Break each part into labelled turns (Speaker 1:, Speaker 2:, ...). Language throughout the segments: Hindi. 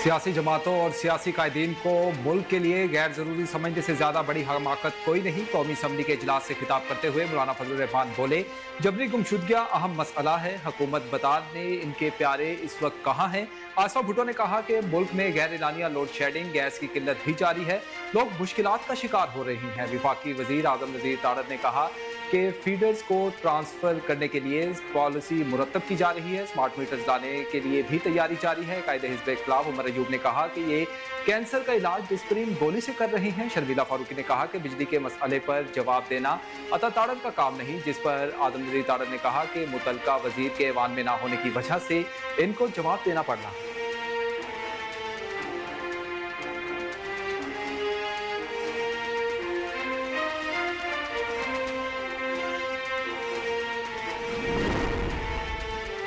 Speaker 1: सियासी जमातों और सियासी कायदीन को मुल्क के लिए गैर जरूरी समझने से ज्यादा बड़ी हमाकत कोई नहीं। कौमी असम्बली के इजलास से खिताब करते हुए मौलाना फजल रहमान बोले, जबरी गुमशुदगियां अहम मसला है, हुकूमत बता ने इनके प्यारे इस वक्त कहाँ हैं। आसफा भुट्टो ने कहा कि मुल्क में गैर एलानिया लोड शेडिंग, गैस की किल्लत भी जारी है, लोग मुश्किलात का शिकार हो रही हैं। विफाकी वजीर आजम नजीर तारड़ ने कहा कि फीडर्स को ट्रांसफर करने के लिए पॉलिसी मुरतब की जा रही है, स्मार्ट मीटर्स लाने के लिए भी तैयारी जारी है। कायदे हिज़्ब इख्तिलाफ उमर अयूब ने कहा कि ये कैंसर का इलाज डिस्प्रिन गोली से कर रहे हैं। शर्मिला फारूकी ने कहा कि बिजली के मसले पर जवाब देना अता तारड़ का काम नहीं, जिस पर आजम नज़ीर तारड़ ने कहा कि मुतलका वजीर के ऐवान में ना होने की वजह से इनको जवाब देना पड़ रहा है।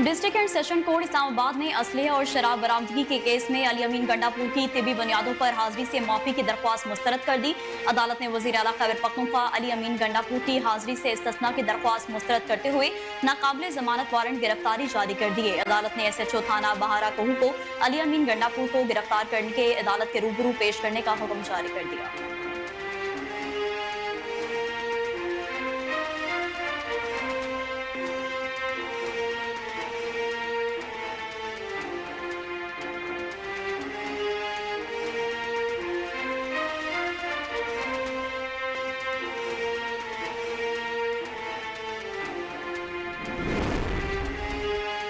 Speaker 2: District and session court Islamabad ने असलहे और शराब बरामदगी के केस में अली अमीन गंडापुर की तिबी बुनियादों पर हाजिरी से माफी की दरख्वास्त मुस्तरद कर दी। अदालत ने वज़ीर आला खैबर पख्तूनख्वा अली अमीन गंडापुर की हाजिरी से इस्तिस्ना की दरख्वास्त मुस्तरद करते हुए नाकाबिले जमानत वारंट गिरफ्तारी जारी कर दिए। अदालत ने SHO थाना बहारा कहू को अली अमीन गंडापुर को गिरफ्तार करने के अदालत के रूबरू पेश करने का हुक्म जारी कर दिया।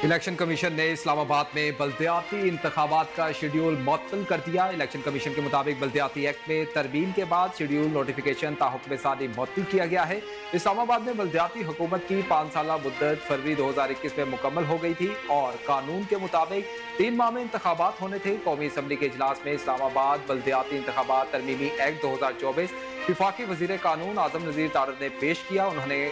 Speaker 1: इलेक्शन कमीशन ने इस्लामाबाद में बल्दियाती इंतखाबात का शेड्यूल मुअत्तल कर दिया। इलेक्शन कमीशन के मुताबिक बल्दियाती एक्ट में तरमीम के बाद शेड्यूल नोटिफिकेशन ताहुक्म सानी मुअत्तल किया गया है। इस्लामाबाद में बल्दियाती हुकूमत की 5 साला मुद्दत फरवरी 2021 में मुकम्मल हो गई थी और कानून के मुताबिक 3 माह में इंतखाबात होने थे। कौमी असम्बली के इजलास में इस्लामाबाद बल्दियाती इंतखाबात तरमीमी एक्ट 2024 विफाकी वजीर कानून आजम नज़ीर तारड़ ने पेश किया। उन्होंने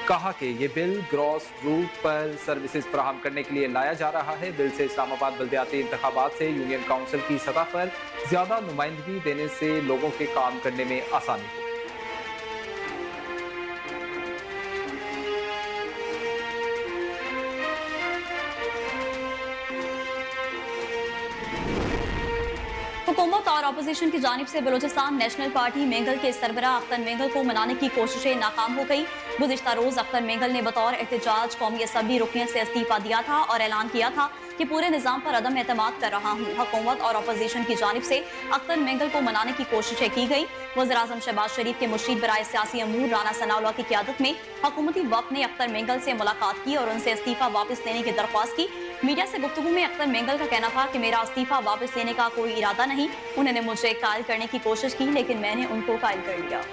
Speaker 1: कहा कि ये बिल ग्रॉस रूट पर सर्विसेज फराहम करने के लिए लाया जा रहा है। बिल से इस्लामाबाद बल्दियाती इंतखाबात से यूनियन काउंसिल की सतह पर ज्यादा नुमाइंदगी देने से लोगों के काम करने में आसानी होगी।
Speaker 2: हुकूमत और अपोजिशन की जानिब से बलूचिस्तान नेशनल पार्टी मेंगल के सरबराह अख्तर मेंगल को मनाने की कोशिशें नाकाम हो गई। गुज़िश्ता रोज अख्तर मेंगल ने बतौर एहतजाज कौमी असम्बली रुकनियत से इस्तीफा दिया था और ऐलान किया था कि पूरे निज़ाम पर अदम एतमाद कर रहा हूँ। हुकूमत और अपोजिशन की जानिब से अख्तर मेंगल को मनाने की कोशिशें की गई। वज़ीर-ए-आज़म शहबाज शरीफ के मुर्शीद बराए सियासी अमूर राना सनाउल्लाह की क़यादत में हुकूमती वफ़द ने अख्तर मेंगल से मुलाकात की और उनसे इस्तीफा वापस लेने की दरख्वास्त की। मीडिया से गुफ्तगू में अख्तर मेंगल का कहना था कि मेरा इस्तीफा वापस लेने का कोई इरादा नहीं, उन्होंने मुझे कायल करने की कोशिश की लेकिन मैंने उनको कायल कर लिया।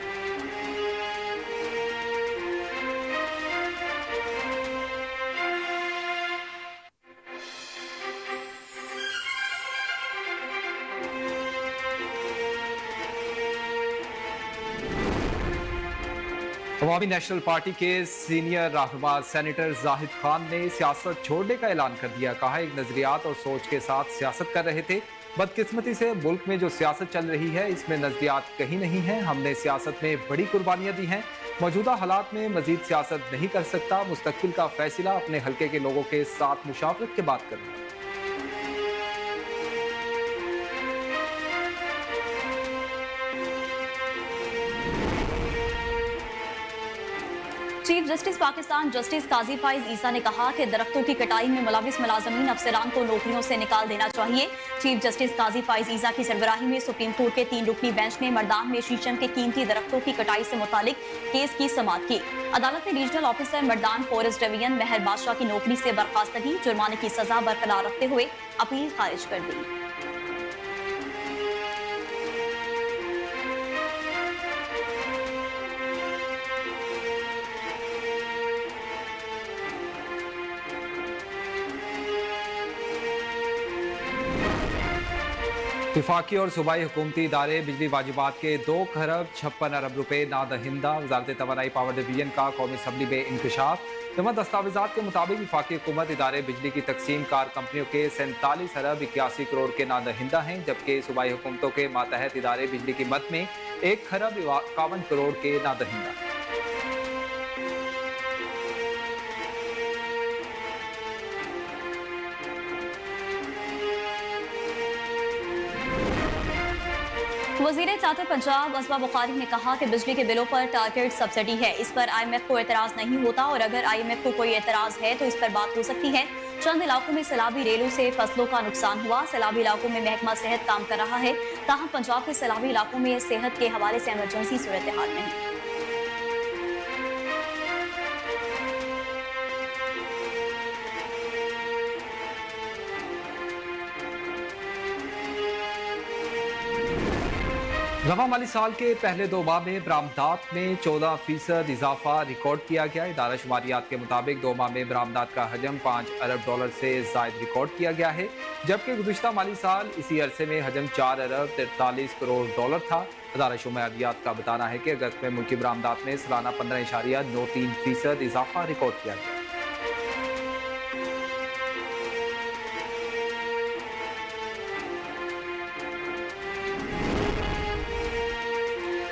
Speaker 1: अवामी नेशनल पार्टी के सीनियर रहनुमा सेनेटर जाहिद खान ने सियासत छोड़ने का ऐलान कर दिया। कहा, एक नजरियात और सोच के साथ सियासत कर रहे थे, बदकिस्मती से मुल्क में जो सियासत चल रही है इसमें नजरियात कहीं नहीं है। हमने सियासत में बड़ी कुर्बानियां दी हैं, मौजूदा हालात में मजीद सियासत नहीं कर सकता। मुस्तकबिल का फैसला अपने हल्के के लोगों के साथ मुशावरत के बाद करूंगा।
Speaker 2: चीफ जस्टिस पाकिस्तान जस्टिस काजी फाइज ईसा ने कहा कि दरख्तों की कटाई में मुलविस मुलाजमीन अफसरान को नौकरियों से निकाल देना चाहिए। चीफ जस्टिस काजी फाइज ईसा की सरबराही में सुप्रीम कोर्ट के 3 रुकनी बेंच ने मर्दान में शीशम के कीमती दरख्तों की कटाई से मुतालिक केस की समाअत की। अदालत ने regional officer Mardan forest division Mehar Badshah की नौकरी से बर्खास्तगी, जुर्माने की सजा बरकरार रखते हुए अपील खारिज कर दी।
Speaker 1: विफाकी और सूबाई हुकूमती इदारे बिजली वाजिबात के 2 खरब 56 अरब रुपए नादहिंदा। वजारत तवानाई पावर डिवीजन का कौमी असम्बली में इंकशाफ। जमा दस्तावेजात के मुताबिक विफाकी हुकूमत इदारे बिजली की तकसीम कार कंपनियों के 47 अरब 81 करोड़ के नादहिंदा हैं, जबकि सूबाई हुकूमतों के मातहत इदारे बिजली की मद में 1 खरब 51 करोड़ के नादहिंदा।
Speaker 2: वजीर चाहते पंजाब असबा बुखारी ने कहा कि बिजली के बिलों पर टारगेट सब्सिडी है, इस पर IMF को एतराज नहीं होता और अगर IMF को कोई एतराज है तो इस पर बात हो सकती है। चंद इलाकों में सैलाबी रेलों से फसलों का नुकसान हुआ। सैलाबी इलाकों में महकमा सेहत काम कर रहा है, ताहम पंजाब के सैलाबी इलाकों में सेहत के हवाले से इमरजेंसी सूरत हाल नहीं।
Speaker 1: रवा माली साल के पहले 2 माह में बरामदात में 14% इजाफा रिकॉर्ड किया गया। इदारा शुमारियात के मुताबिक 2 माह में बरामदात का हजम $5 अरब से जायद रिकॉर्ड किया गया है, जबकि गुज़िश्ता माली साल इसी अरसे में हजम $4 अरब 43 करोड़ था। इदारा शुमारियात का बताना है कि अगस्त में मुल्की बरामदात में सालाना 15.93% इजाफा रिकॉर्ड किया गया।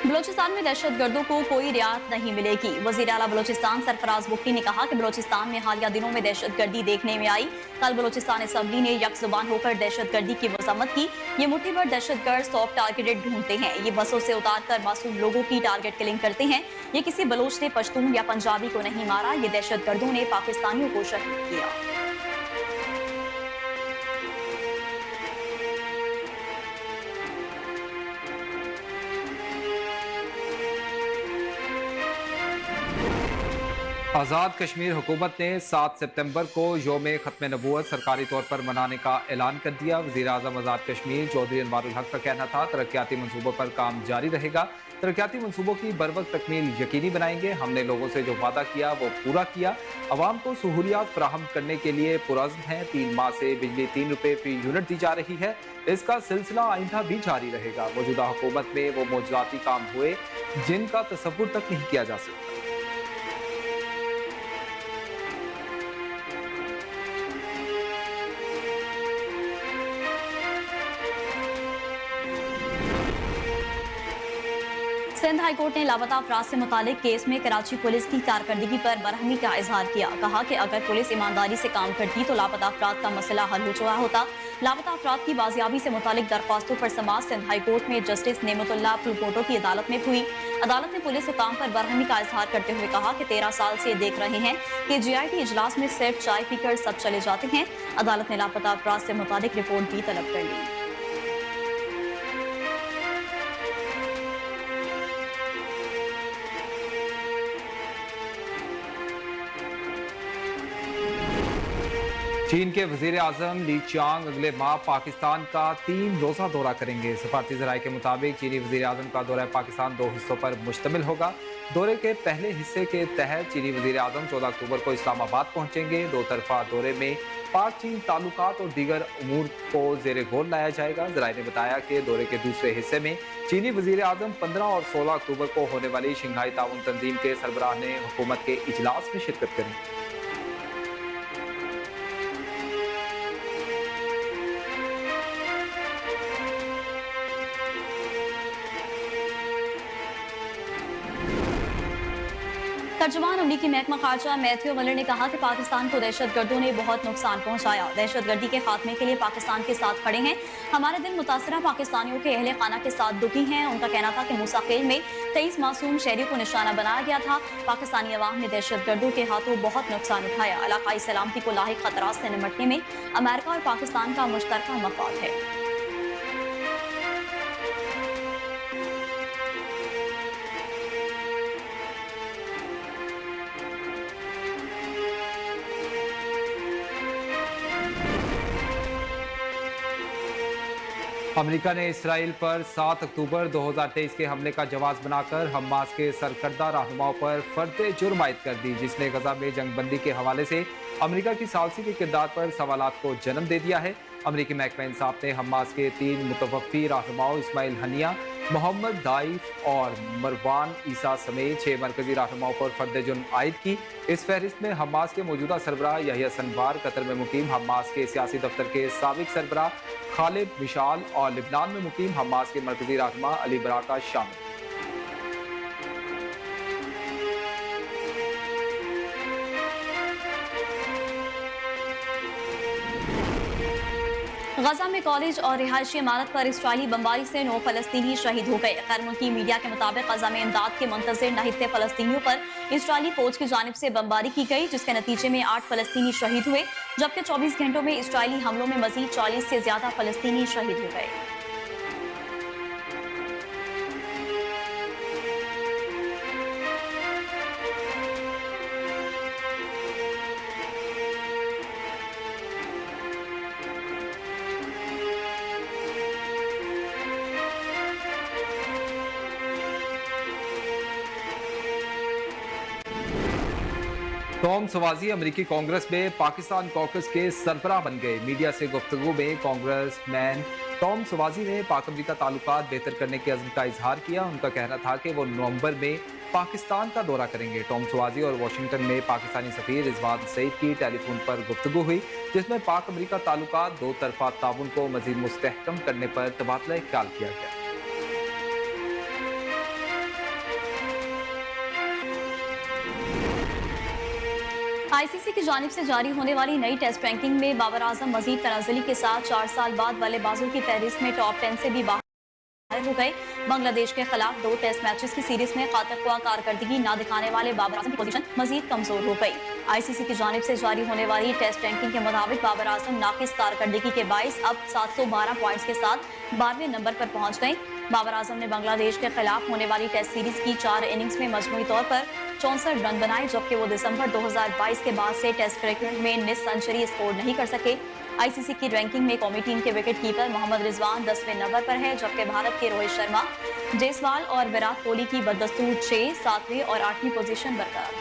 Speaker 2: बलोचिस्तान में दहशतगर्दों को कोई रियायत नहीं मिलेगी। वजीर आला बलोचिस्तान सरफराज बुख्ती ने कहा कि बलोचिस्तान में हालिया दिनों में दहशतगर्दी देखने में आई। कल बलोचिस्तान असम्बली ने यकजुबान होकर दहशतगर्दी की मजम्मत की। ये मुट्ठी भर दहशतगर्द सॉफ्ट टारगेटेड ढूंढते हैं, ये बसों से उतार कर मासूम लोगों की टारगेट किलिंग करते हैं। ये किसी बलोच ने पश्तून या पंजाबी को नहीं मारा, ये दहशतगर्दों ने पाकिस्तानियों को शहीद किया।
Speaker 1: आज़ाद कश्मीर हुकूमत ने 7 सितंबर को योम ख़त्म नबूवत सरकारी तौर पर मनाने का ऐलान कर दिया। वज़ीर आज़म आज़ाद कश्मीर चौधरी अनवारुल हक का कहना था, तरक्याती मनसूबों पर काम जारी रहेगा, तरक्याती मनसूबों की बरवक्त तकमील यकीनी बनाएंगे। हमने लोगों से जो वादा किया वो पूरा किया। अवाम को सहूलियात फराहम करने के लिए पुरज़्म हैं। 3 माह से बिजली ₹3 फी यूनिट दी जा रही है, इसका सिलसिला आइंदा भी जारी रहेगा। मौजूदा हुकूमत में वो मौजूदाती काम हुए जिनका तसव्वुर तक नहीं किया जा सकता।
Speaker 2: सिंध हाईकोर्ट ने लापता अफराद से मुतालिक केस में कराची पुलिस की कारकर्दगी पर बरहमी का इजहार किया। कहा कि अगर पुलिस ईमानदारी से काम करती तो लापता अफराद का मसला हल हो चुका होता। लापता अफराद की बाजियाबी से मुतालिक दरख्वास्तों पर समाअत सिंध हाईकोर्ट में जस्टिस नेमतुल्लाह फुलकोटो की अदालत में हुई। अदालत ने पुलिस हुकाम पर बरहमी का इजहार करते हुए कहा कि 13 साल से देख रहे हैं कि GIT इजलास में सिर्फ चाय पीकर सब चले जाते हैं। अदालत ने लापता अफराद से मुतालिक रिपोर्ट भी तलब कर ली।
Speaker 1: चीन के वजीर आजम ली चांग अगले माह पाकिस्तान का 3 रोज़ा दौरा करेंगे। सफारती ज़राए के मुताबिक चीनी वजीर आजम का दौरा पाकिस्तान 2 हिस्सों पर मुश्तमिल होगा। दौरे के पहले हिस्से के तहत चीनी वजीर आजम 14 अक्टूबर को इस्लामाबाद पहुंचेंगे। 2 तरफा दौरे में पाक चीन ताल्लुकात और दीगर उमूर को जेर गौर लाया जाएगा। ज़राए ने बताया कि दौरे के दूसरे हिस्से में चीनी वजीर आजम 15 और 16 अक्टूबर को होने वाली शंघाई ताउन तंजीम के सरबराह ने हुकूमत के इजलास में शिरकत करेंगे।
Speaker 2: तर्जुमान अमरीकी महकमा खारजा मैथ्यू मिलर ने कहा कि पाकिस्तान को दहशतगर्दों ने बहुत नुकसान पहुंचाया। दहशतगर्दी के खात्मे के लिए पाकिस्तान के साथ खड़े हैं। हमारे दिल मुतासरा पाकिस्तानियों के अहले खाना के साथ दुखी हैं। उनका कहना था कि मूसाखेल में 23 मासूम शहरियों को निशाना बनाया गया था। पाकिस्तानी अवाम ने दहशतगर्दों के हाथों बहुत नुकसान उठाया। इलाकाई सलामती को लाहिक खतरात से निपटने में अमेरिका और पाकिस्तान का मुश्तरका मफाद है।
Speaker 1: अमेरिका ने इसराइल पर 7 अक्टूबर 2023 के हमले का जवाब बनाकर हमास के सरकर्दा रहनुमाओं पर फर्द जुर्म आयद कर दी, जिसने गजा में जंगबंदी के हवाले से अमेरिका की सालसी के किरदार पर सवालात को जन्म दे दिया है। अमेरिकी महकमा इंसाफ ने हमास के 3 मुतवफ़ी रहनुमाओं इस्माइल हनिया, मोहम्मद दाइफ और मरवान ईसा समेत 6 मरकजी रहनुमाओं पर फर्द जुर्म आयद की। इस फहरिस्त में हमास के मौजूदा सरबराह यहिया सनवार, कतर में मुकीम हमास के सियासी दफ्तर के साबिक सरबराह खालिद मिशाल और लिबनान में मुकीम हमास के मरकजी रहनुमा अली बराका शामिल।
Speaker 2: गजा में कॉलेज और रिहायशी इमारत पर इसराइली बमबारी से 9 फलस्तीनी शहीद हो गए। खैर मुल्की मीडिया के मुताबिक गजा में इमदाद के मुंतजिर नहित्ते फलस्तीनियों पर इसराइली फौज की जानिब से बमबारी की गई, जिसके नतीजे में 8 फलस्तीनी शहीद हुए, जबकि 24 घंटों में इसराइली हमलों में मजीद 40 से ज्यादा फलस्तीनी शहीद हो गए।
Speaker 1: टॉम सवाजी अमेरिकी कांग्रेस में पाकिस्तान कॉकस के सरबराह बन गए। मीडिया से गुफ्तगू में कांग्रेसमैन टॉम सवाजी ने पाक अमेरिका ताल्लुकात बेहतर करने के अज़्म का इजहार किया। उनका कहना था कि वो नवंबर में पाकिस्तान का दौरा करेंगे। टॉम सवाजी और वाशिंगटन में पाकिस्तानी सफीर रिजवान सईद की टेलीफोन पर गुफ्तगू हुई, जिसमें पाक अमेरिका ताल्लुकात दो तरफा ताउन को मजीद मुस्तहकम करने पर तबादला ख्याल किया गया।
Speaker 2: आईसीसी की जानिब से जारी होने वाली नई टेस्ट रैंकिंग में बाबर आजम मजीद तनाज़ुली के साथ 4 साल बाद बल्लेबाजों की फहरिस्त में टॉप 10 से भी बाहर हो गए। बांग्लादेश के खिलाफ 2 टेस्ट मैचेस की सीरीज में खातरख्वाह कारकर्दगी ना दिखाने वाले बाबर आजम की पोजीशन मजीद कमजोर हो गई। आईसीसी की जानिब से जारी होने वाली टेस्ट रैंकिंग के मुताबिक बाबर आजम नाकिस कारकर्दगी के बाइस अब 712 पॉइंट्स के साथ 12वें नंबर पर पहुंच गए। बाबर आजम ने बांग्लादेश के खिलाफ होने वाली टेस्ट सीरीज की 4 इनिंग्स में मजमूई तौर पर 64 रन बनाए, जबकि वो दिसंबर 2022 के बाद से टेस्ट क्रिकेट में निस सेंचुरी स्कोर नहीं कर सके। आईसीसी की रैंकिंग में कौमी टीम के विकेट कीपर मोहम्मद रिजवान 10वें नंबर पर है, जबकि भारत के रोहित शर्मा, जायसवाल और विराट कोहली की बदस्तूर 6, 7वें और 8वीं पोजीशन बरकरार।